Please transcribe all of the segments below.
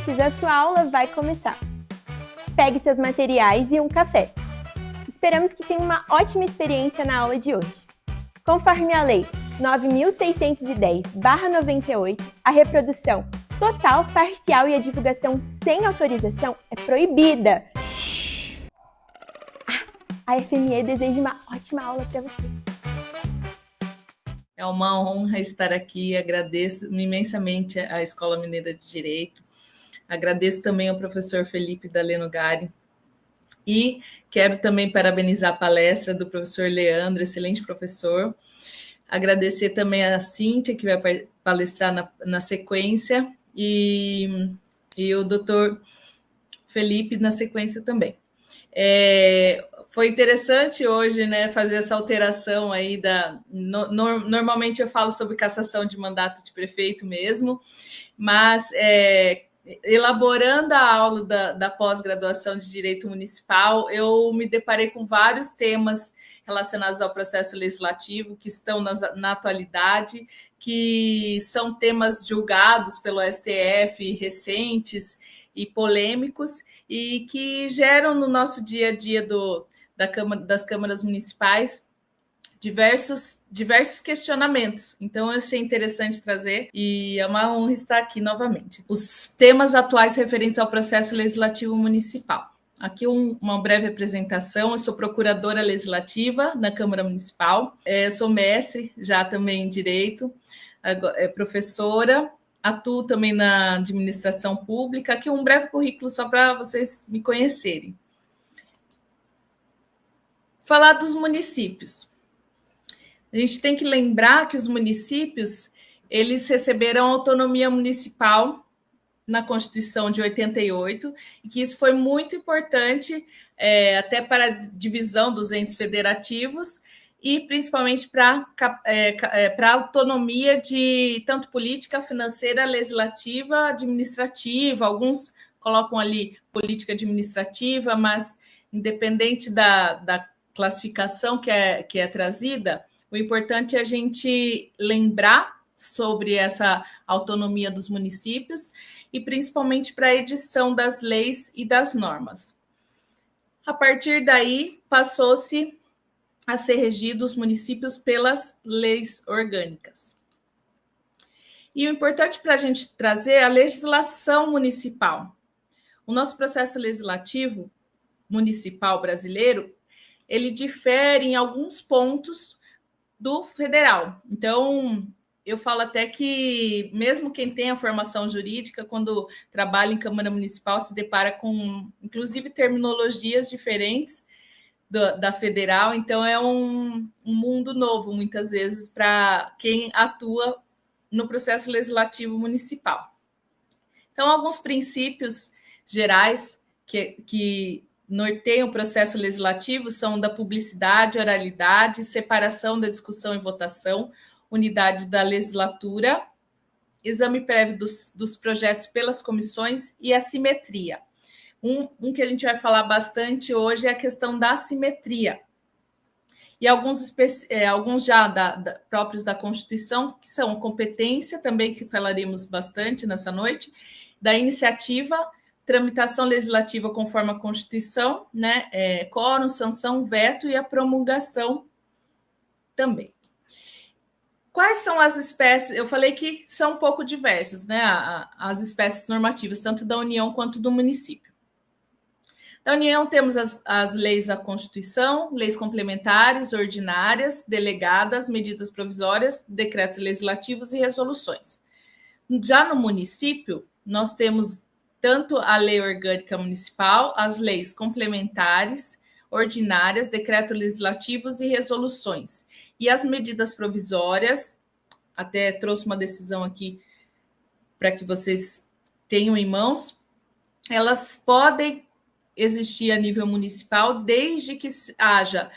podcasts, a sua aula vai começar. Pegue seus materiais e um café. Esperamos que tenha uma ótima experiência na aula de hoje. Conforme a Lei 9.610/98, a reprodução total, parcial e a divulgação sem autorização é proibida. A FME deseja uma ótima aula para você. É uma honra estar aqui, agradeço imensamente à Escola Mineira de Direito, agradeço também ao professor Felipe Daleno Gari e quero também parabenizar a palestra do professor Leandro, excelente professor, agradecer também a Cíntia, que vai palestrar na sequência, e o doutor Felipe na sequência também. Foi interessante hoje, né, fazer essa alteração aí normalmente eu falo sobre cassação de mandato de prefeito mesmo, mas elaborando a aula da pós-graduação de Direito Municipal, eu me deparei com vários temas relacionados ao processo legislativo que estão na atualidade, que são temas julgados pelo STF, recentes e polêmicos, e que geram no nosso dia a dia das câmaras municipais diversos questionamentos. Então, eu achei interessante trazer e é uma honra estar aqui novamente. Os temas atuais referentes ao processo legislativo municipal. Aqui uma breve apresentação. Eu sou procuradora legislativa na Câmara Municipal. Sou mestre já também em Direito, professora, atuo também na administração pública. Aqui um breve currículo só para vocês me conhecerem. Falar dos municípios. A gente tem que lembrar que os municípios, eles receberam autonomia municipal na Constituição de 88, e que isso foi muito importante até para a divisão dos entes federativos e principalmente para a autonomia de tanto política, financeira, legislativa, administrativa. Alguns colocam ali política administrativa, mas independente da classificação que é trazida, o importante é a gente lembrar sobre essa autonomia dos municípios e principalmente para a edição das leis e das normas. A partir daí, passou-se a ser regido os municípios pelas leis orgânicas. E o importante para a gente trazer é a legislação municipal. O nosso processo legislativo municipal brasileiro, ele difere em alguns pontos do federal. Então, eu falo até que, mesmo quem tem a formação jurídica, quando trabalha em Câmara Municipal, se depara com, inclusive, terminologias diferentes da federal. Então, é um mundo novo, muitas vezes, para quem atua no processo legislativo municipal. Então, alguns princípios gerais que norteiam o processo legislativo são da publicidade, oralidade, separação da discussão e votação, unidade da legislatura, exame prévio dos projetos pelas comissões e a simetria. Um que a gente vai falar bastante hoje é a questão da simetria. E alguns já próprios da Constituição, que são a competência, também que falaremos bastante nessa noite, da iniciativa, tramitação legislativa conforme a Constituição, né? Quórum, sanção, veto e a promulgação também. Quais são as espécies? Eu falei que são um pouco diversas, né? As espécies normativas, tanto da União quanto do município. Da União temos as leis da Constituição, leis complementares, ordinárias, delegadas, medidas provisórias, decretos legislativos e resoluções. Já no município, nós temos tanto a lei orgânica municipal, as leis complementares, ordinárias, decretos legislativos e resoluções. E as medidas provisórias, até trouxe uma decisão aqui para que vocês tenham em mãos, elas podem existir a nível municipal desde que haja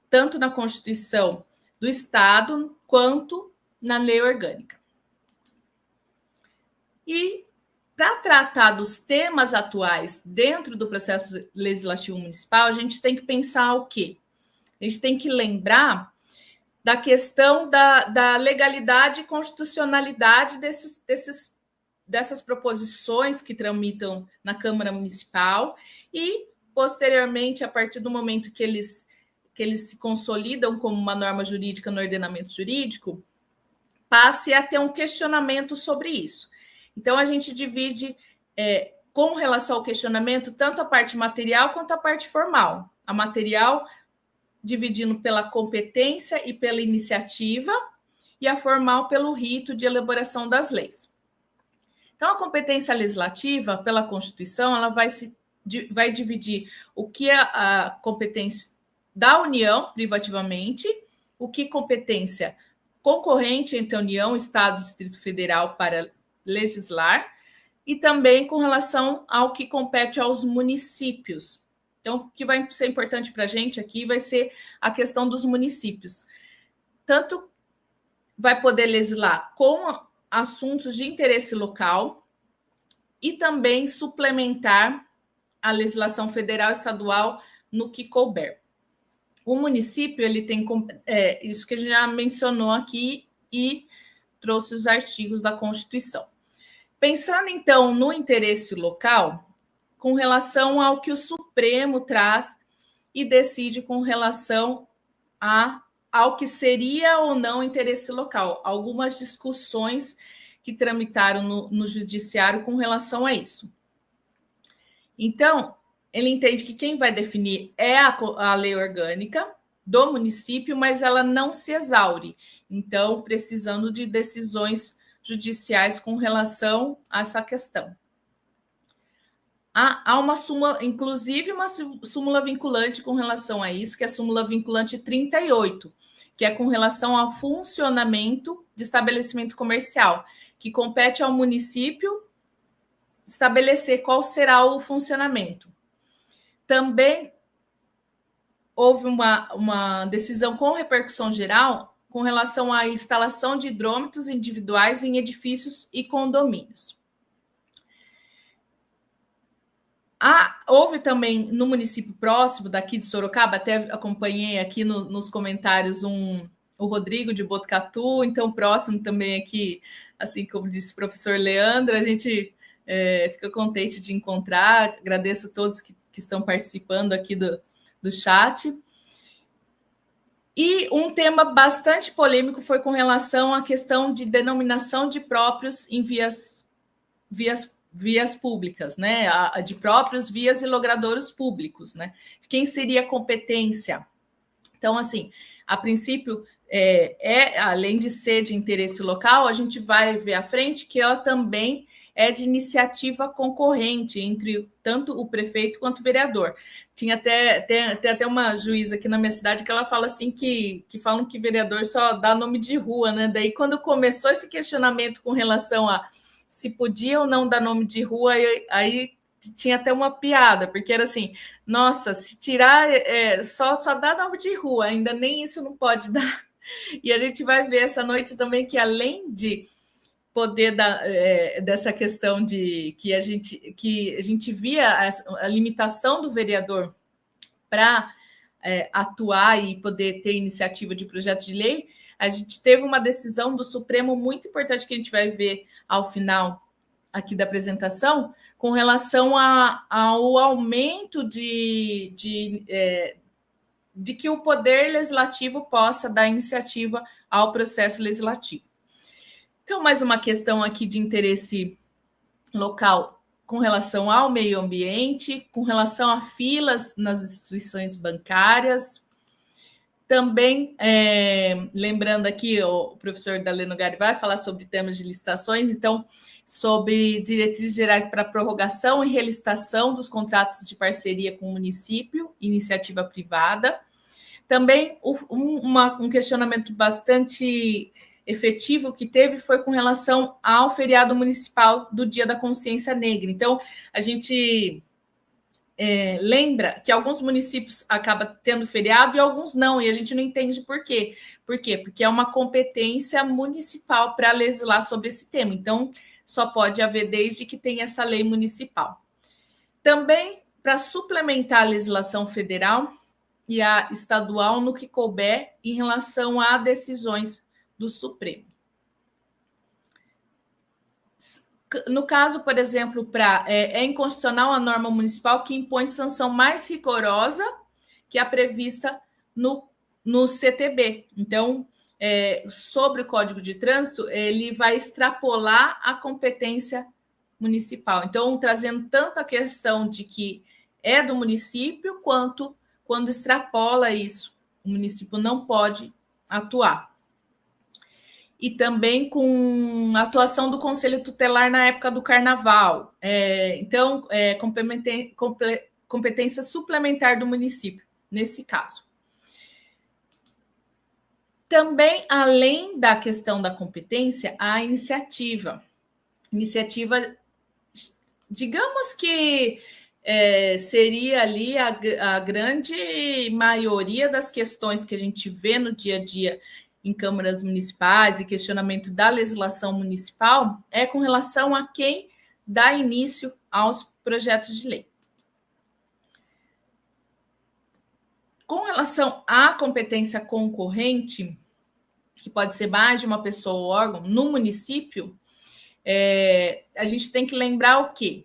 tanto na Constituição do Estado quanto na lei orgânica. E para tratar dos temas atuais dentro do processo legislativo municipal, a gente tem que pensar o quê? A gente tem que lembrar da questão da legalidade e constitucionalidade desses dessas proposições que tramitam na Câmara Municipal e, posteriormente, a partir do momento que eles se consolidam como uma norma jurídica no ordenamento jurídico, passe a ter um questionamento sobre isso. Então, a gente divide, com relação ao questionamento, tanto a parte material quanto a parte formal. A material, dividindo pela competência e pela iniciativa, e a formal pelo rito de elaboração das leis. Então, a competência legislativa, pela Constituição, ela vai dividir o que é a competência da União, privativamente, o que é competência concorrente entre a União, Estado e Distrito Federal para legislar, e também com relação ao que compete aos municípios. Então, o que vai ser importante para a gente aqui vai ser a questão dos municípios. Tanto vai poder legislar com assuntos de interesse local e também suplementar a legislação federal e estadual no que couber. O município, ele tem isso que a gente já mencionou aqui e trouxe os artigos da Constituição. Pensando, então, no interesse local, com relação ao que o Supremo traz e decide com relação ao que seria ou não interesse local. Algumas discussões que tramitaram no judiciário com relação a isso. Então, ele entende que quem vai definir é a lei orgânica do município, mas ela não se exaure. Então, precisando de decisões judiciais com relação a essa questão. Há uma súmula, inclusive uma súmula vinculante com relação a isso, que é a súmula vinculante 38, que é com relação ao funcionamento de estabelecimento comercial, que compete ao município estabelecer qual será o funcionamento. Também houve uma decisão com repercussão geral com relação à instalação de hidrômetros individuais em edifícios e condomínios. Houve também no município próximo daqui de Sorocaba, até acompanhei aqui nos comentários o Rodrigo de Botucatu, então próximo também aqui, assim como disse o professor Leandro, a gente fica contente de encontrar, agradeço a todos que estão participando aqui do chat. E um tema bastante polêmico foi com relação à questão de denominação de próprios em vias públicas, né? De próprios, vias e logradouros públicos, né? Quem seria a competência? Então, assim, a princípio, além de ser de interesse local, a gente vai ver à frente que ela também é de iniciativa concorrente entre tanto o prefeito quanto o vereador. Tem até uma juíza aqui na minha cidade que ela fala assim que falam que vereador só dá nome de rua, né? Daí, quando começou esse questionamento com relação a se podia ou não dar nome de rua, aí tinha até uma piada, porque era assim, nossa, se tirar, só dá nome de rua, ainda nem isso não pode dar. E a gente vai ver essa noite também que, além de poder dessa questão de que a gente via a limitação do vereador para atuar e poder ter iniciativa de projeto de lei, a gente teve uma decisão do Supremo muito importante que a gente vai ver ao final aqui da apresentação, com relação ao aumento de que o Poder Legislativo possa dar iniciativa ao processo legislativo. Então, mais uma questão aqui de interesse local com relação ao meio ambiente, com relação a filas nas instituições bancárias. Também, lembrando aqui, o professor Daleno Gari vai falar sobre temas de licitações, então, sobre diretrizes gerais para prorrogação e relicitação dos contratos de parceria com o município, iniciativa privada. Também, um questionamento bastante efetivo que teve foi com relação ao feriado municipal do Dia da Consciência Negra. Então, a gente lembra que alguns municípios acabam tendo feriado e alguns não, e a gente não entende por quê. Por quê? Porque é uma competência municipal para legislar sobre esse tema. Então, só pode haver desde que tenha essa lei municipal. Também, para suplementar a legislação federal e a estadual no que couber em relação a decisões do Supremo. No caso, por exemplo, é inconstitucional a norma municipal que impõe sanção mais rigorosa que a prevista no CTB. Então, sobre o Código de Trânsito, ele vai extrapolar a competência municipal. Então, trazendo tanto a questão de que é do município, quanto quando extrapola isso, o município não pode atuar. E também com a atuação do Conselho Tutelar na época do Carnaval. Então, competência suplementar do município, nesse caso. Também, além da questão da competência, a iniciativa. Iniciativa, digamos que seria ali a grande maioria das questões que a gente vê no dia a dia em câmaras municipais e questionamento da legislação municipal é com relação a quem dá início aos projetos de lei. Com relação à competência concorrente, que pode ser mais de uma pessoa ou órgão, no município, a gente tem que lembrar o quê?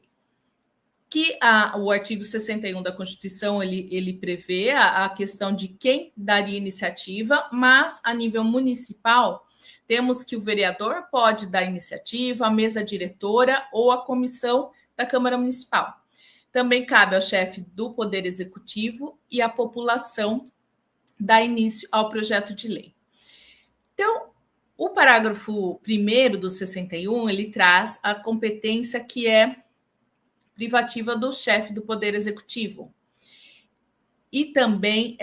Que o artigo 61 da Constituição ele prevê a questão de quem daria iniciativa, mas a nível municipal temos que o vereador pode dar iniciativa, a mesa diretora ou a comissão da Câmara Municipal. Também cabe ao chefe do Poder Executivo e à população dar início ao projeto de lei. Então, o parágrafo 1º do 61, ele traz a competência que é privativa do chefe do Poder Executivo. E também,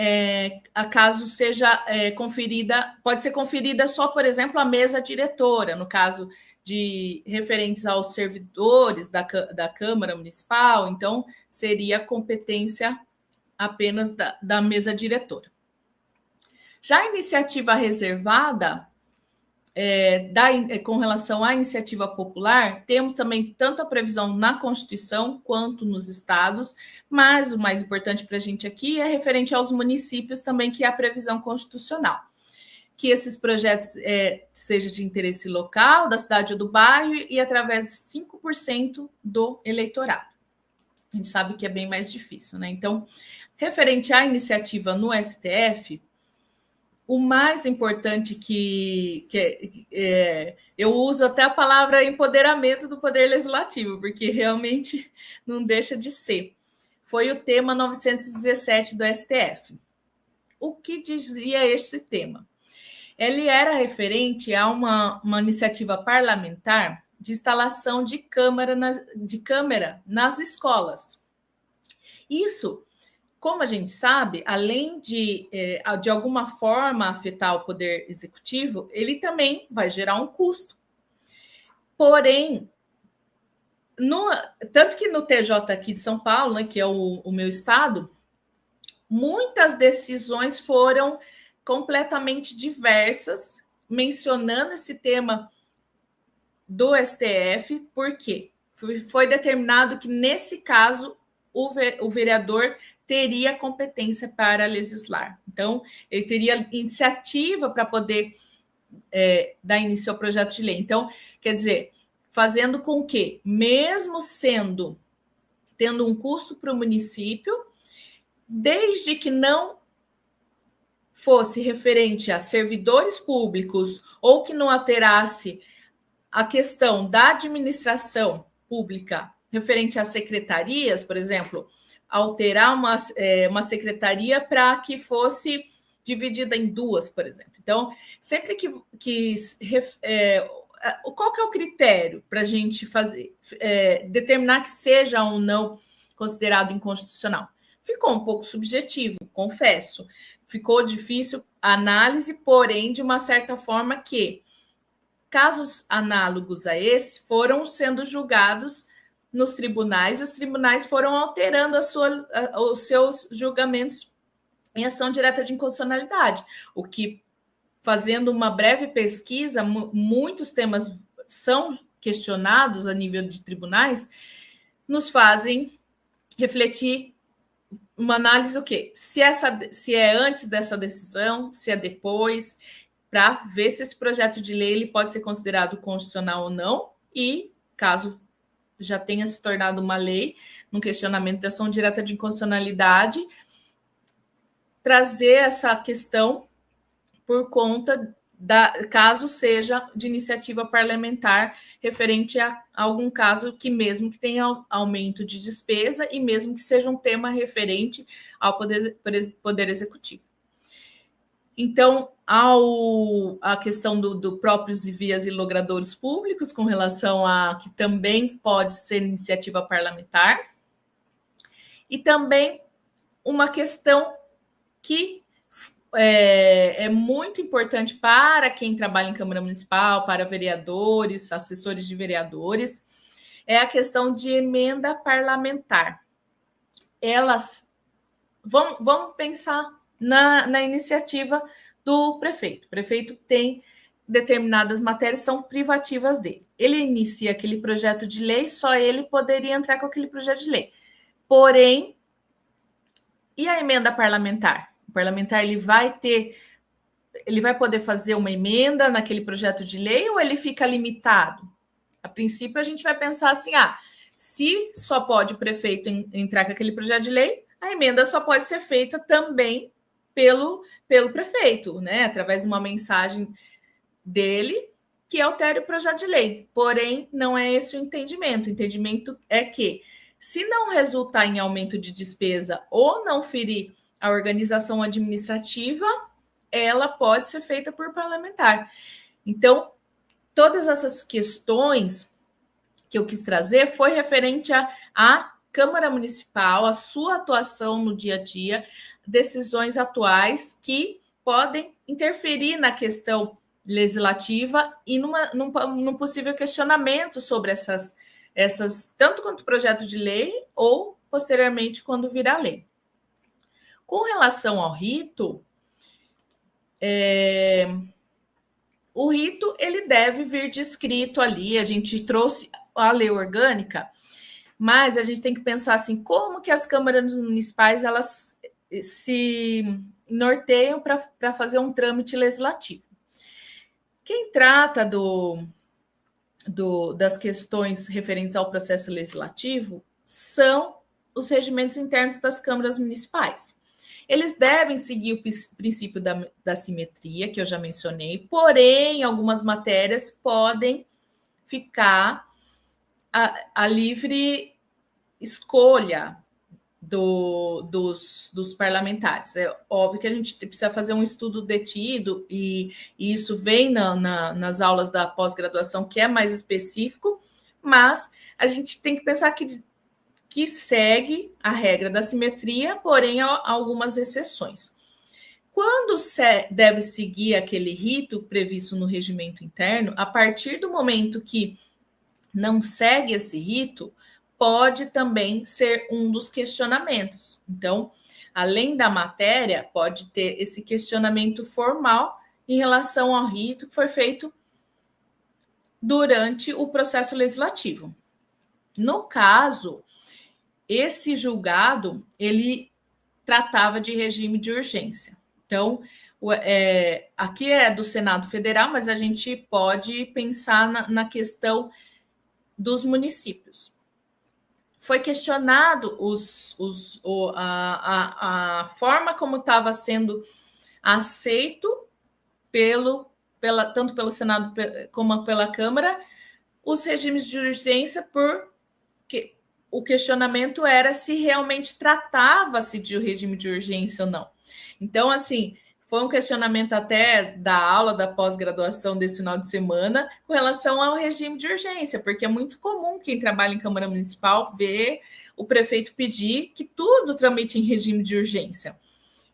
caso seja conferida, pode ser conferida só, por exemplo, a mesa diretora, no caso de referentes aos servidores da Câmara Municipal, então seria competência apenas da mesa diretora. Já a iniciativa reservada, com relação à iniciativa popular, temos também tanto a previsão na Constituição quanto nos estados, mas o mais importante para a gente aqui é referente aos municípios também, que é a previsão constitucional. Que esses projetos sejam de interesse local, da cidade ou do bairro, e através de 5% do eleitorado. A gente sabe que é bem mais difícil, né? Então, referente à iniciativa no STF, o mais importante eu uso até a palavra empoderamento do Poder Legislativo, porque realmente não deixa de ser. Foi o tema 917 do STF. O que dizia esse tema? Ele era referente a uma iniciativa parlamentar de instalação de câmera nas escolas. Isso, como a gente sabe, além de alguma forma afetar o Poder Executivo, ele também vai gerar um custo. Porém, tanto que no TJ aqui de São Paulo, né, que é o meu estado, muitas decisões foram completamente diversas, mencionando esse tema do STF, porque foi determinado que, nesse caso, o vereador teria competência para legislar. Então, ele teria iniciativa para poder dar início ao projeto de lei. Então, quer dizer, fazendo com que, mesmo tendo um custo para o município, desde que não fosse referente a servidores públicos ou que não alterasse a questão da administração pública referente às secretarias, por exemplo, alterar uma secretaria para que fosse dividida em duas, por exemplo. Então, sempre qual que é o critério para a gente determinar que seja ou não considerado inconstitucional? Ficou um pouco subjetivo, confesso. Ficou difícil a análise, porém, de uma certa forma que casos análogos a esse foram sendo julgados nos tribunais, e os tribunais foram alterando os seus julgamentos em ação direta de inconstitucionalidade, o que, fazendo uma breve pesquisa, muitos temas são questionados a nível de tribunais, nos fazem refletir uma análise o quê? Se é antes dessa decisão, se é depois, para ver se esse projeto de lei ele pode ser considerado constitucional ou não, e caso já tenha se tornado uma lei, num questionamento de ação direta de inconstitucionalidade, trazer essa questão por conta caso seja de iniciativa parlamentar referente a algum caso que mesmo que tenha aumento de despesa e mesmo que seja um tema referente ao Poder Executivo. Então, a questão do próprios vias e logradouros públicos, com relação a que também pode ser iniciativa parlamentar, e também uma questão que é muito importante para quem trabalha em Câmara Municipal, para vereadores, assessores de vereadores, é a questão de emenda parlamentar. Elas vamos pensar na iniciativa do prefeito. O prefeito tem determinadas matérias, são privativas dele. Ele inicia aquele projeto de lei, só ele poderia entrar com aquele projeto de lei. Porém, e a emenda parlamentar? O parlamentar ele vai poder fazer uma emenda naquele projeto de lei ou ele fica limitado? A princípio, a gente vai pensar assim: se só pode o prefeito entrar com aquele projeto de lei, a emenda só pode ser feita também pelo prefeito, né? Através de uma mensagem dele que altere o projeto de lei. Porém, não é esse o entendimento. O entendimento é que, se não resultar em aumento de despesa ou não ferir a organização administrativa, ela pode ser feita por parlamentar. Então, todas essas questões que eu quis trazer foi referente à Câmara Municipal, a sua atuação no dia a dia, decisões atuais que podem interferir na questão legislativa e num possível questionamento sobre essas, tanto quanto projeto de lei ou, posteriormente, quando virar lei. Com relação ao rito, o rito ele deve vir descrito ali. A gente trouxe a lei orgânica, mas a gente tem que pensar assim, como que as câmaras municipais elas se norteiam para fazer um trâmite legislativo. Quem trata das questões referentes ao processo legislativo são os regimentos internos das câmaras municipais. Eles devem seguir o princípio da simetria, que eu já mencionei, porém, algumas matérias podem ficar a livre escolha dos parlamentares. É óbvio que a gente precisa fazer um estudo detido, e isso vem nas aulas da pós-graduação, que é mais específico, mas a gente tem que pensar que segue a regra da simetria, porém há algumas exceções. Quando deve seguir aquele rito previsto no regimento interno, a partir do momento que não segue esse rito, pode também ser um dos questionamentos. Então, além da matéria, pode ter esse questionamento formal em relação ao rito que foi feito durante o processo legislativo. No caso, esse julgado, ele tratava de regime de urgência. Então, aqui é do Senado Federal, mas a gente pode pensar na questão dos municípios. Foi questionado a forma como estava sendo aceito tanto pelo Senado como pela Câmara os regimes de urgência, porque o questionamento era se realmente tratava-se de um regime de urgência ou não. Então, assim, foi um questionamento até da aula da pós-graduação desse final de semana com relação ao regime de urgência, porque é muito comum quem trabalha em Câmara Municipal ver o prefeito pedir que tudo tramite em regime de urgência.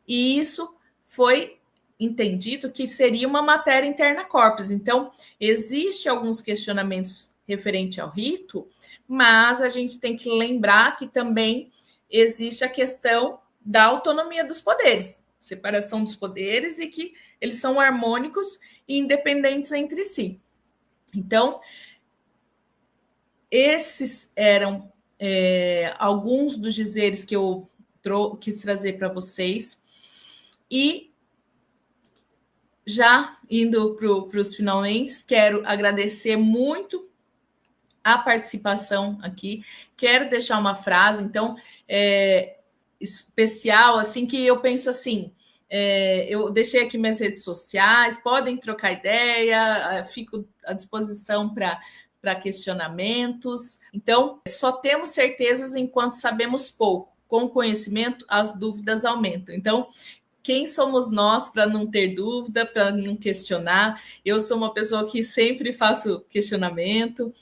E isso foi entendido que seria uma matéria interna corpus. Então, existe alguns questionamentos referentes ao rito, mas a gente tem que lembrar que também existe a questão da autonomia dos poderes, separação dos poderes, e que eles são harmônicos e independentes entre si. Então, esses eram alguns dos dizeres que eu quis trazer para vocês. E já indo para os finalmente, quero agradecer muito a participação aqui. Quero deixar uma frase, então, especial, assim, que eu penso assim, eu deixei aqui minhas redes sociais, podem trocar ideia, fico à disposição para questionamentos. Então, só temos certezas enquanto sabemos pouco. Com conhecimento, as dúvidas aumentam. Então, quem somos nós para não ter dúvida, para não questionar? Eu sou uma pessoa que sempre faço questionamento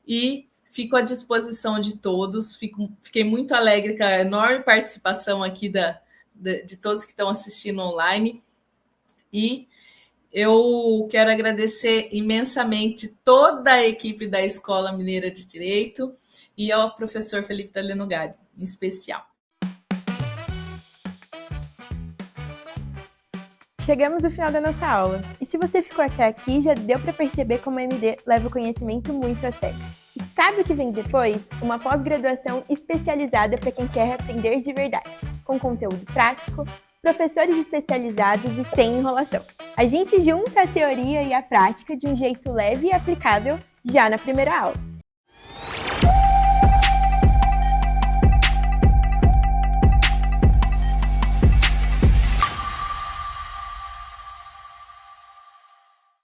e fico à disposição de todos. Fiquei muito alegre com a enorme participação aqui de todos que estão assistindo online. E eu quero agradecer imensamente toda a equipe da Escola Mineira de Direito e ao professor Felipe Talenogari, em especial. Chegamos ao final da nossa aula. E se você ficou até aqui, já deu para perceber como a MD leva o conhecimento muito a sério. E sabe o que vem depois? Uma pós-graduação especializada para quem quer aprender de verdade, com conteúdo prático, professores especializados e sem enrolação. A gente junta a teoria e a prática de um jeito leve e aplicável já na primeira aula.